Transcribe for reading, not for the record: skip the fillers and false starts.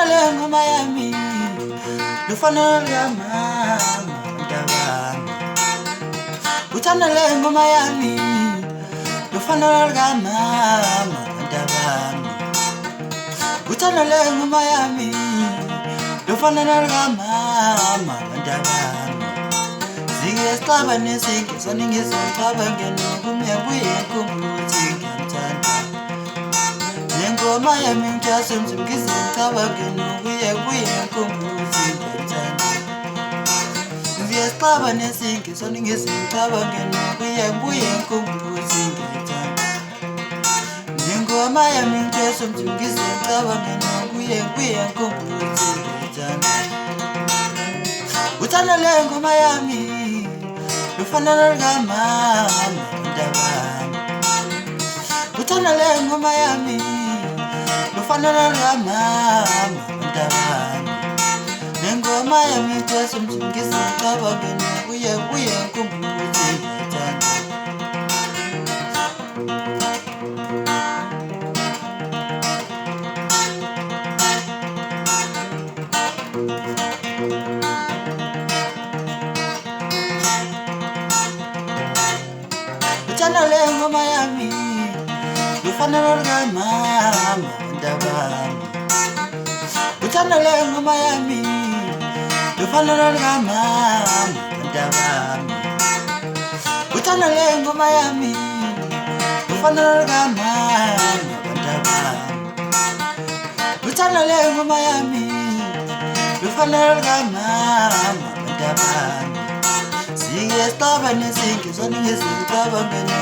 lengo Miami lufana lama ndabami Uthanda lengo Miami lufana lama ndabami Uthanda lengo Miami lufana lama ndabami Zige staba nesike soningizwe kabangeno kumyabuye kumbuthi ngamthanda Miami ngiyasenza ngizikabageno kuye kumbuzi ngamthanda Ngiyaqaba nesinke soningizikabageno kuye kumbuzi ngamthanda Miami ngiyasenza ngizikabageno kuye kumbuzi ngamthanda Uthanda lengo Miami lufana lama ndabami Uthanda lengo Miami lufana lama ndabami Nengoma yami Jesu mchingisi kabageni kuye kumbuzi ngamthanda Uthanda lengo Miami lufana lama ndabami Uthanda lengo Miami lufana lama ndabami Uthanda lengo Miami lufana lama ndabami Uthanda lengo Miami lufana lama ndabami Siye staba nesinke soningizikabageno